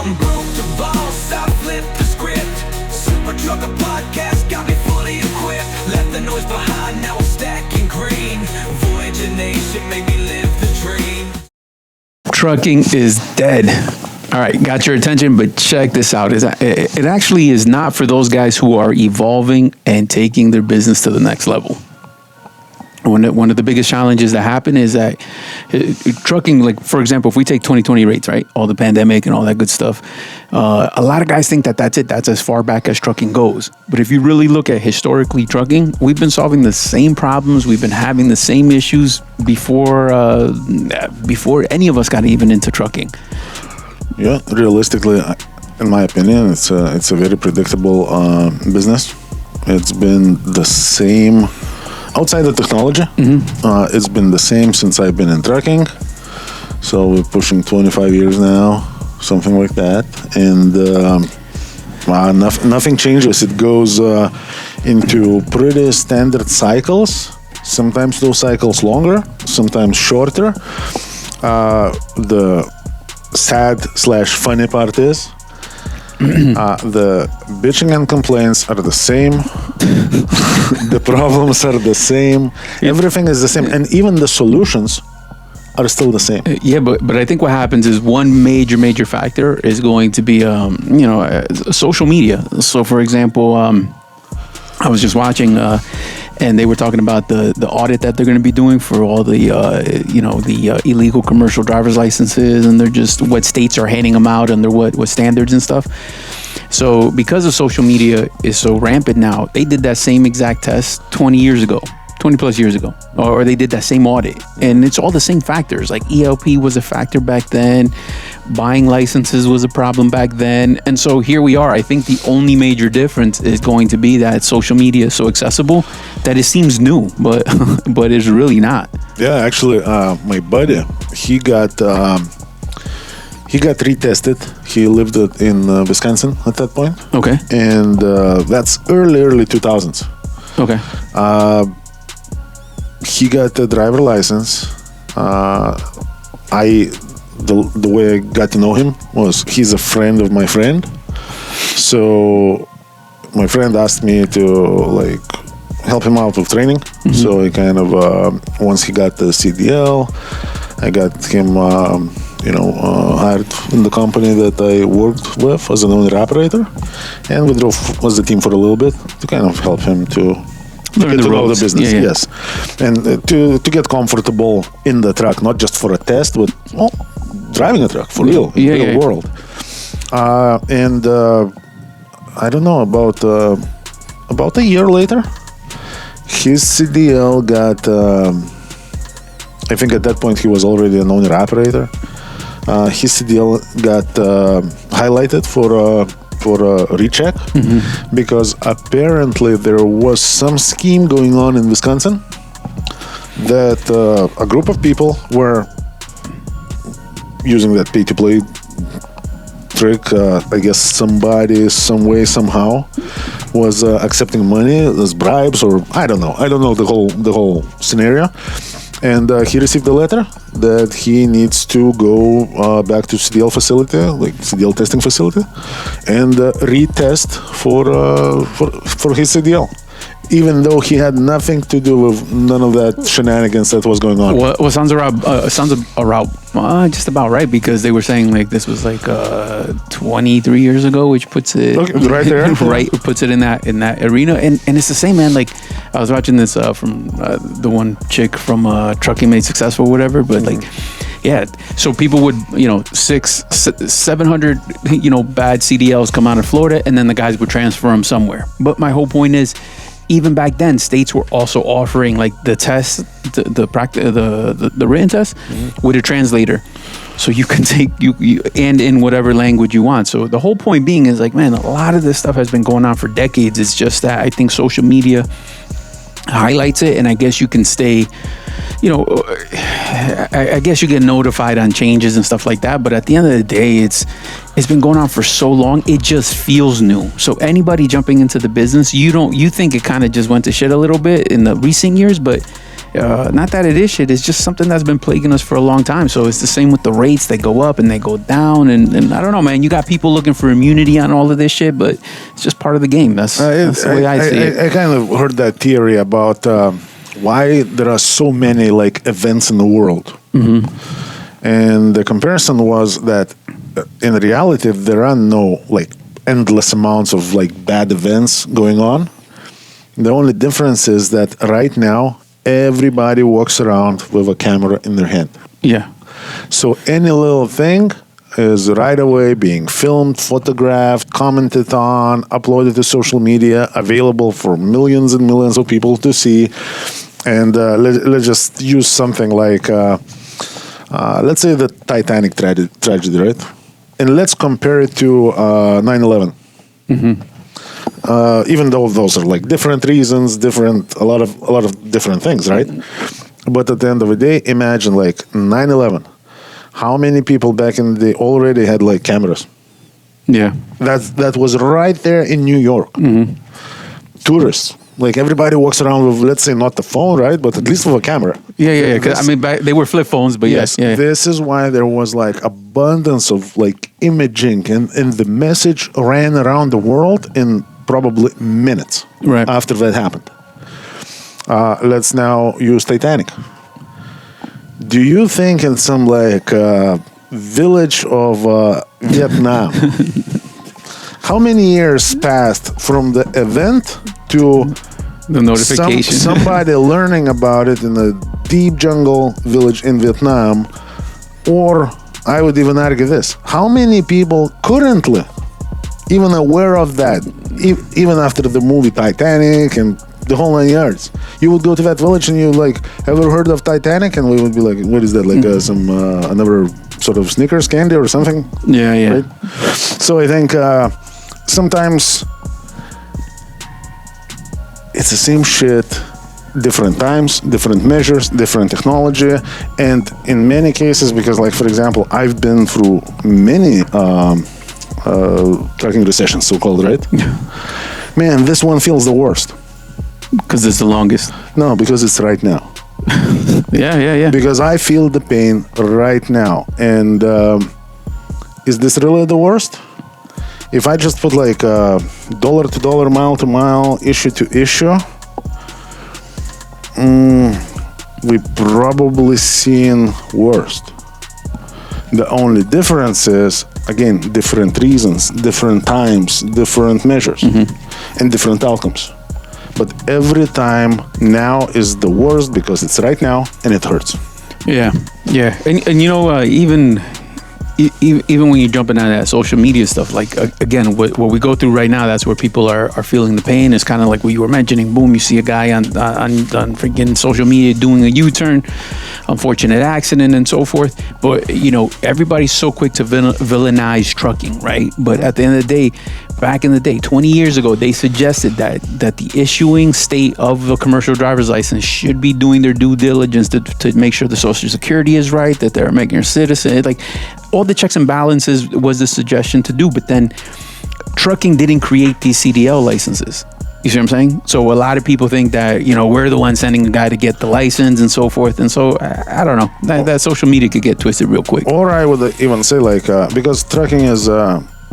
From broke to boss, I flipped the script. Super Trucker Podcast got me fully equipped. Left the noise behind, now I'm stacking green. Voyager Nation made me live the dream. Trucking is dead. All right, got your attention, but check this out. It actually is not for those guys who are evolving and taking their business to the next level. One of the biggest challenges that happen is that trucking, like, for example, if we take 2020 rates, right, all the pandemic and all that good stuff, a lot of guys think that that's it. That's as far back as trucking goes. But if you really look at historically trucking, we've been solving the same problems. We've been having the same issues before any of us got even into trucking. Yeah, realistically, in my opinion, it's a very predictable business. It's been the same. Outside of technology, it's been the same since I've been in trucking. So we're pushing 25 years now, something like that. And nothing changes. It goes into pretty standard cycles. Sometimes those cycles longer, sometimes shorter. The sad/funny part is the bitching and complaints are the same. The problems are the same. Everything is the same, and even the solutions are still the same. Yeah, but I think what happens is one major factor is going to be social media. So, for example, I was just watching, and they were talking about the audit that they're going to be doing for all the illegal commercial driver's licenses, and they're just what states are handing them out under what standards and stuff. So because of social media is so rampant now, they did that same exact test 20 plus years ago, or they did that same audit, and it's all the same factors. Like ELP was a factor back then, buying licenses was a problem back then, and so here we are. I think the only major difference is going to be that social media is so accessible that it seems new, but it's really not. Yeah, actually, my buddy, he got retested. He lived in Wisconsin at that point. Okay. And that's early 2000s. Okay. He got a driver license. The way I got to know him was he's a friend of my friend. So my friend asked me to help him out with training. Mm-hmm. So I kind of once he got the CDL, I got him hired in the company that I worked with as an owner-operator, and we drove as a team for a little bit to kind of help him to get to know the business. Yeah. Yes, and to get comfortable in the truck, not just for a test, but driving a truck for real, real world. And I don't know, about a year later, his CDL got. I think at that point he was already an owner-operator. His CDL got highlighted for a recheck, because apparently there was some scheme going on in Wisconsin that a group of people were using that pay-to-play trick. I guess somebody, some way, somehow was accepting money as bribes, or I don't know the whole scenario. And he received a letter that he needs to go back to CDL facility, like CDL testing facility, and retest for his CDL, even though he had nothing to do with none of that shenanigans that was going on. Well, sounds just about right, because they were saying like this was like 23 years ago, which puts it right there, right? Puts it in that arena, and it's the same, man. Like I was watching this from the one chick from Trucking Made Successful, whatever, but like. Yeah, so people would, 700, bad CDLs come out of Florida, and then the guys would transfer them somewhere. But my whole point is, even back then, states were also offering like the test, the written test with a translator, so you can take you and in whatever language you want. So the whole point being is like, man, a lot of this stuff has been going on for decades. It's just that I think social media highlights it, and I guess you can stay, I guess you get notified on changes and stuff like that, but at the end of the day, it's been going on for so long, it just feels new. So anybody jumping into the business, you think it kind of just went to shit a little bit in the recent years, but not that it is shit, it's just something that's been plaguing us for a long time. So it's the same with the rates. They go up and they go down. And I don't know, man. You got people looking for immunity on all of this shit, but it's just part of the game. That's the way I see it. I kind of heard that theory about why there are so many like events in the world. And the comparison was that in reality, there are no like endless amounts of like bad events going on. The only difference is that right now, everybody walks around with a camera in their hand. Yeah. So any little thing is right away being filmed, photographed, commented on, uploaded to social media, available for millions and millions of people to see. And let's just use something like, let's say the Titanic tragedy, right? And let's compare it to 9/11. Even though those are like different reasons, a lot of different things, right? But at the end of the day, imagine like 9/11. How many people back in the day already had like cameras? Yeah. That was right there in New York. Tourists, like everybody walks around with, let's say, not the phone, right, but at least with a camera. Yeah. 'Cause, I mean, they were flip phones, but yes. Yeah. This is why there was like abundance of like imaging, and the message ran around the world in probably minutes after that happened. Let's now use Titanic. Do you think in some like village of Vietnam, how many years passed from the event to the notification? Somebody learning about it in a deep jungle village in Vietnam? Or I would even argue this: how many people currently even aware of that, even after the movie Titanic and the whole 9 yards? You would go to that village and you like, ever heard of Titanic? And we would be like, what is that? Like some another sort of Snickers candy or something? Yeah. Right? So I think sometimes it's the same shit, different times, different measures, different technology, and in many cases, because like for example, I've been through many trucking recessions, so-called, right? Man, this one feels the worst. Because it's the longest. No, because it's right now. Yeah. Because I feel the pain right now. And is this really the worst? If I just put like dollar to dollar, mile to mile, issue to issue, we've probably seen worst. The only difference is, again, different reasons, different times, different measures, and different outcomes. But every time now is the worst because it's right now and it hurts. Yeah. And you know, even when you're jumping on that social media stuff, like again, what we go through right now, that's where people are feeling the pain. It's kind of like what you were mentioning. Boom, you see a guy on freaking social media doing a U-turn, unfortunate accident and so forth. But you know, everybody's so quick to villainize trucking, right? But at the end of the day, back in the day, 20 years ago, they suggested that the issuing state of a commercial driver's license should be doing their due diligence to make sure the Social Security is right, that they're making a citizen. Like all the checks and balances was the suggestion to do. But then trucking didn't create these CDL licenses. You see what I'm saying? So a lot of people think that, you know, we're the ones sending a guy to get the license and so forth. And so I don't know, that social media could get twisted real quick. Or I would even say like, because trucking is,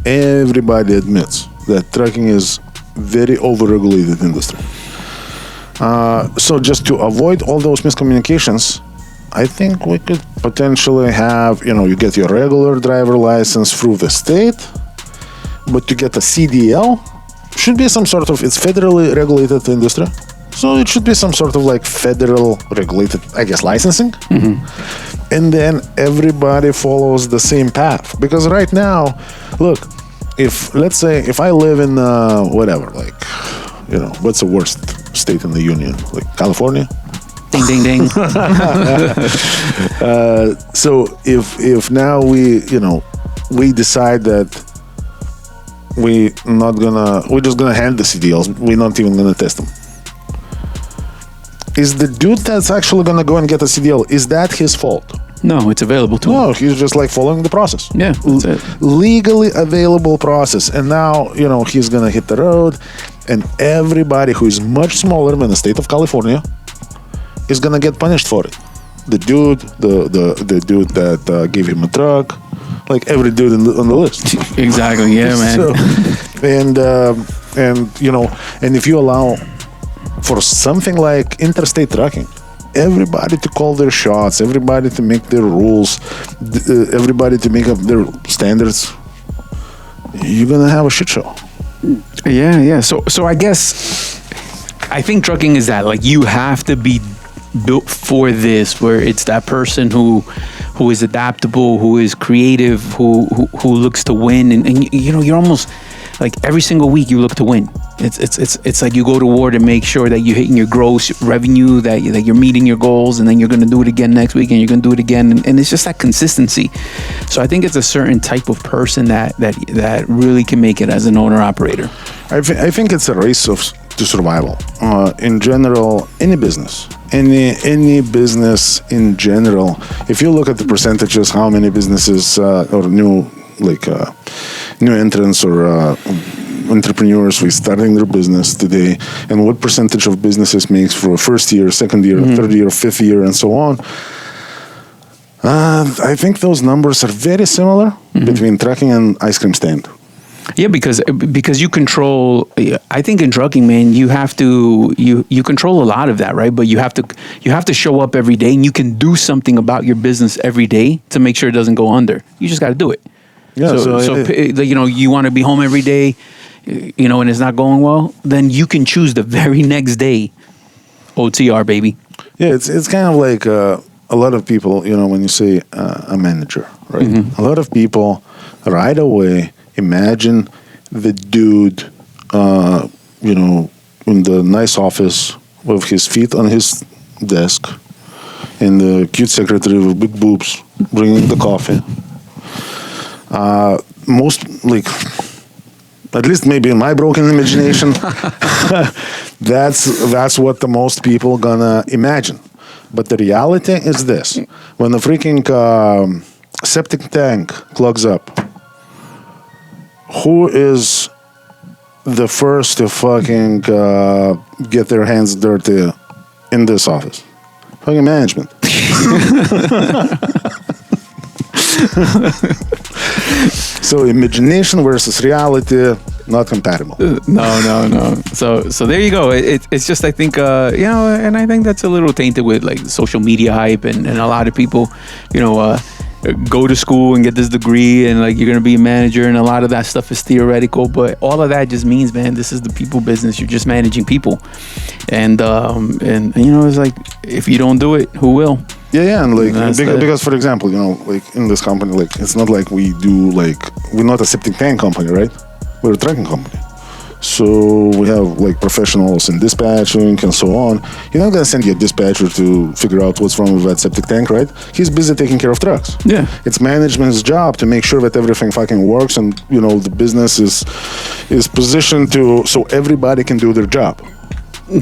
everybody admits that trucking is very over-regulated industry. So just to avoid all those miscommunications, I think we could potentially have, you know, you get your regular driver license through the state, but to get a CDL should be some sort of, it's federally regulated industry. So it should be some sort of like federal regulated, I guess, licensing. And then everybody follows the same path. Because right now, look, let's say if I live in whatever, like, you know, what's the worst state in the union? Like California? Ding, ding, ding. So if now we decide that we're just gonna hand the CDLs, we're not even gonna test them. Is the dude that's actually gonna go and get a CDL, is that his fault? No, it's available to him. No, he's just like following the process. Yeah, that's it. Legally available process. And now, you know, he's gonna hit the road, and everybody who is much smaller than the state of California is gonna get punished for it. The dude, the dude that gave him a truck, like every dude on the list. Exactly. Yeah, man. So, and you know, and if you allow for something like interstate trucking, everybody to call their shots, everybody to make their rules, everybody to make up their standards, you're gonna have a shit show. Yeah. So I guess I think trucking is that, like, you have to be built for this, where it's that person who is adaptable, who is creative, who looks to win, and you know, you're almost like every single week you look to win. It's like you go to war to make sure that you're hitting your gross revenue, that you're meeting your goals, and then you're going to do it again next week, and you're going to do it again, and it's just that consistency. So I think it's a certain type of person that really can make it as an owner operator. I think it's a race to survival. In general, any business in general. If you look at the percentages, how many businesses or new entrants or entrepreneurs who are starting their business today, and what percentage of businesses makes for a first year, second year, third year, fifth year, and so on. I think those numbers are very similar between trucking and ice cream stand. Yeah, because you control. I think in trucking, man, you have to you control a lot of that, right? But you have to show up every day, and you can do something about your business every day to make sure it doesn't go under. You just got to do it. Yeah. So you know, you want to be home every day, you know, and it's not going well, then you can choose the very next day. OTR, baby. Yeah, it's kind of like a lot of people, you know, when you say a manager, right? A lot of people right away imagine the dude, you know, in the nice office with his feet on his desk, and the cute secretary with big boobs bringing the coffee. Most, like, at least maybe in my broken imagination, that's what the most people gonna imagine. But the reality is this: when the freaking septic tank clogs up, who is the first to fucking get their hands dirty in this office? Fucking management. So imagination versus reality, not compatible. No. So there you go. It's just, I think, you know, and I think that's a little tainted with like social media hype, and a lot of people, you know, go to school and get this degree, and like you're gonna be a manager, and a lot of that stuff is theoretical, but all of that just means, man, this is the people business. You're just managing people, and you know, it's like, if you don't do it, who will? Yeah, and like because for example, you know, like in this company, like it's not like we're not a septic tank company, right? We're a trucking company. So we have like professionals in dispatching and so on. You're not gonna send your dispatcher to figure out what's wrong with that septic tank, right? He's busy taking care of trucks. Yeah. It's management's job to make sure that everything fucking works, and you know, the business is positioned so everybody can do their job.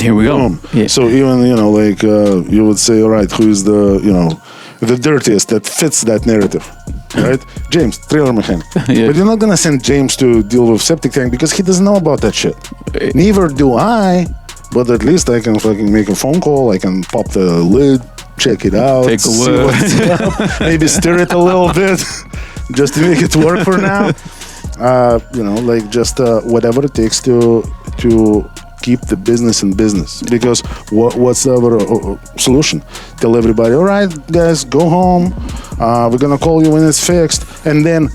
Here we go. Yeah. So even, you know, like you would say, all right, who is the, you know, the dirtiest that fits that narrative, right? James, trailer mechanic. Yeah. But you're not gonna send James to deal with septic tank because he doesn't know about that shit. Neither do I. But at least I can fucking make a phone call. I can pop the lid, check it out, take a look, maybe stir it a little bit, just to make it work for now. You know, like just whatever it takes to keep the business in business. Because what's the other solution? Tell everybody, all right, guys, go home. We're gonna call you when it's fixed. And then,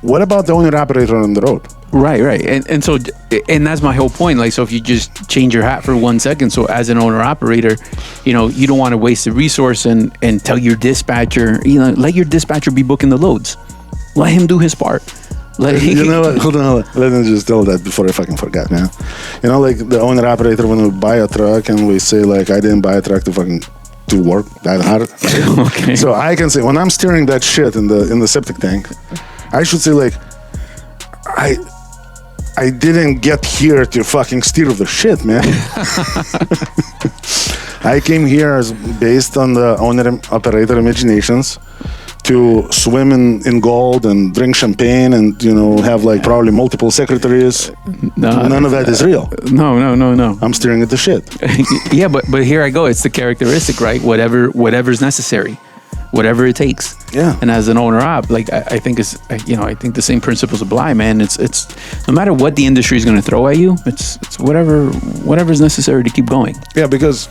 what about the owner operator on the road? Right. And so, and that's my whole point. Like, so if you just change your hat for 1 second, so as an owner operator, you know, you don't want to waste a resource and tell your dispatcher, you know, let your dispatcher be booking the loads. Let him do his part. You know what? Hold on. Let me just tell that before I fucking forget, man. You know, like the owner operator, when we buy a truck and we say, like, I didn't buy a truck to work that hard. Right? Okay. So I can say, when I'm steering that shit in the septic tank, I should say, like, I didn't get here to fucking steer the shit, man. I came here based on the owner operator imaginations to swim in gold and drink champagne and have like probably multiple secretaries. None of that is real. No. I'm staring at the shit. Yeah, but here I go. It's the characteristic, right? Whatever's necessary, whatever it takes. Yeah. And as an owner op, like I think I think the same principles apply, man. It's no matter what the industry is going to throw at you, it's whatever's necessary to keep going. Yeah, because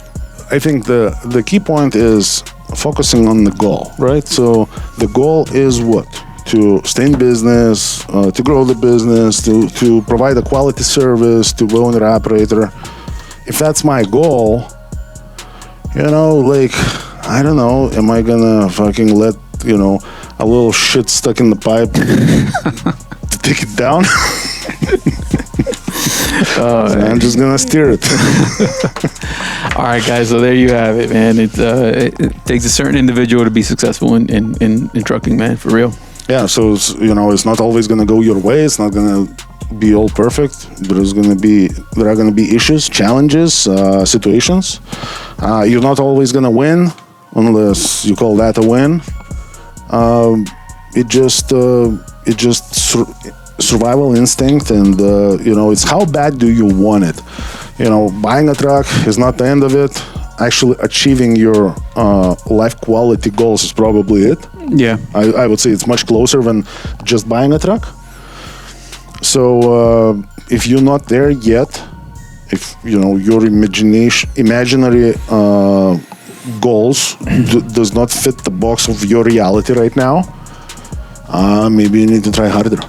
I think the key point is focusing on the goal, right? So the goal is what? To stay in business, to grow the business, to provide a quality service to the owner operator. If that's my goal, like, I don't know, am I gonna fucking let, a little shit stuck in the pipe to take it down? I'm just gonna steer it. All right, guys. So there you have it, man. It takes a certain individual to be successful in trucking, man. For real. Yeah. So it's not always gonna go your way. It's not gonna be all perfect. There are gonna be issues, challenges, situations. You're not always gonna win unless you call that a win. It just survival instinct, and it's how bad do you want it. Buying a truck is not the end of it. Actually achieving your life quality goals is probably it. Yeah, I would say it's much closer than just buying a truck. So if you're not there yet, if your imaginary goals does not fit the box of your reality right now, maybe you need to try harder.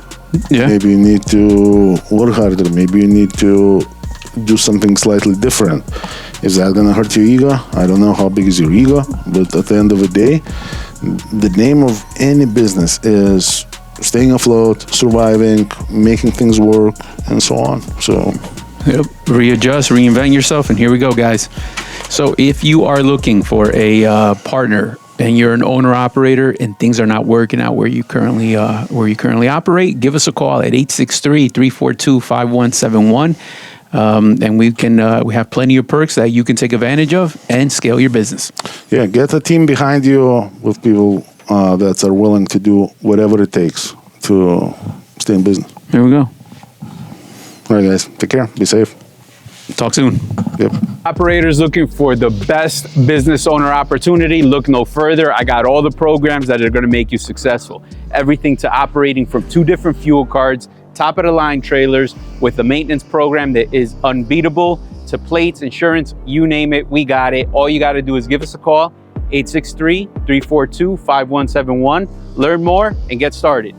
Yeah. Maybe you need to work harder. Maybe you need to do something slightly different. Is that gonna hurt your ego? I don't know how big is your ego, but at the end of the day, the name of any business is staying afloat, surviving, making things work, and so on. So, yep. Readjust, reinvent yourself, and here we go, guys. So if you are looking for a partner and you're an owner operator and things are not working out where you currently operate, give us a call at 863-342-5171. And we have plenty of perks that you can take advantage of and scale your business. Yeah, get a team behind you with people that are willing to do whatever it takes to stay in business. Here we go. All right, guys. Take care. Be safe. Talk soon. Yep. Operators looking for the best business owner opportunity, look no further. I got all the programs that are going to make you successful. Everything to operating from 2 different fuel cards, top of the line trailers with a maintenance program that is unbeatable, to plates, insurance, you name it, we got it. All you got to do is give us a call, 863-342-5171. Learn more and get started.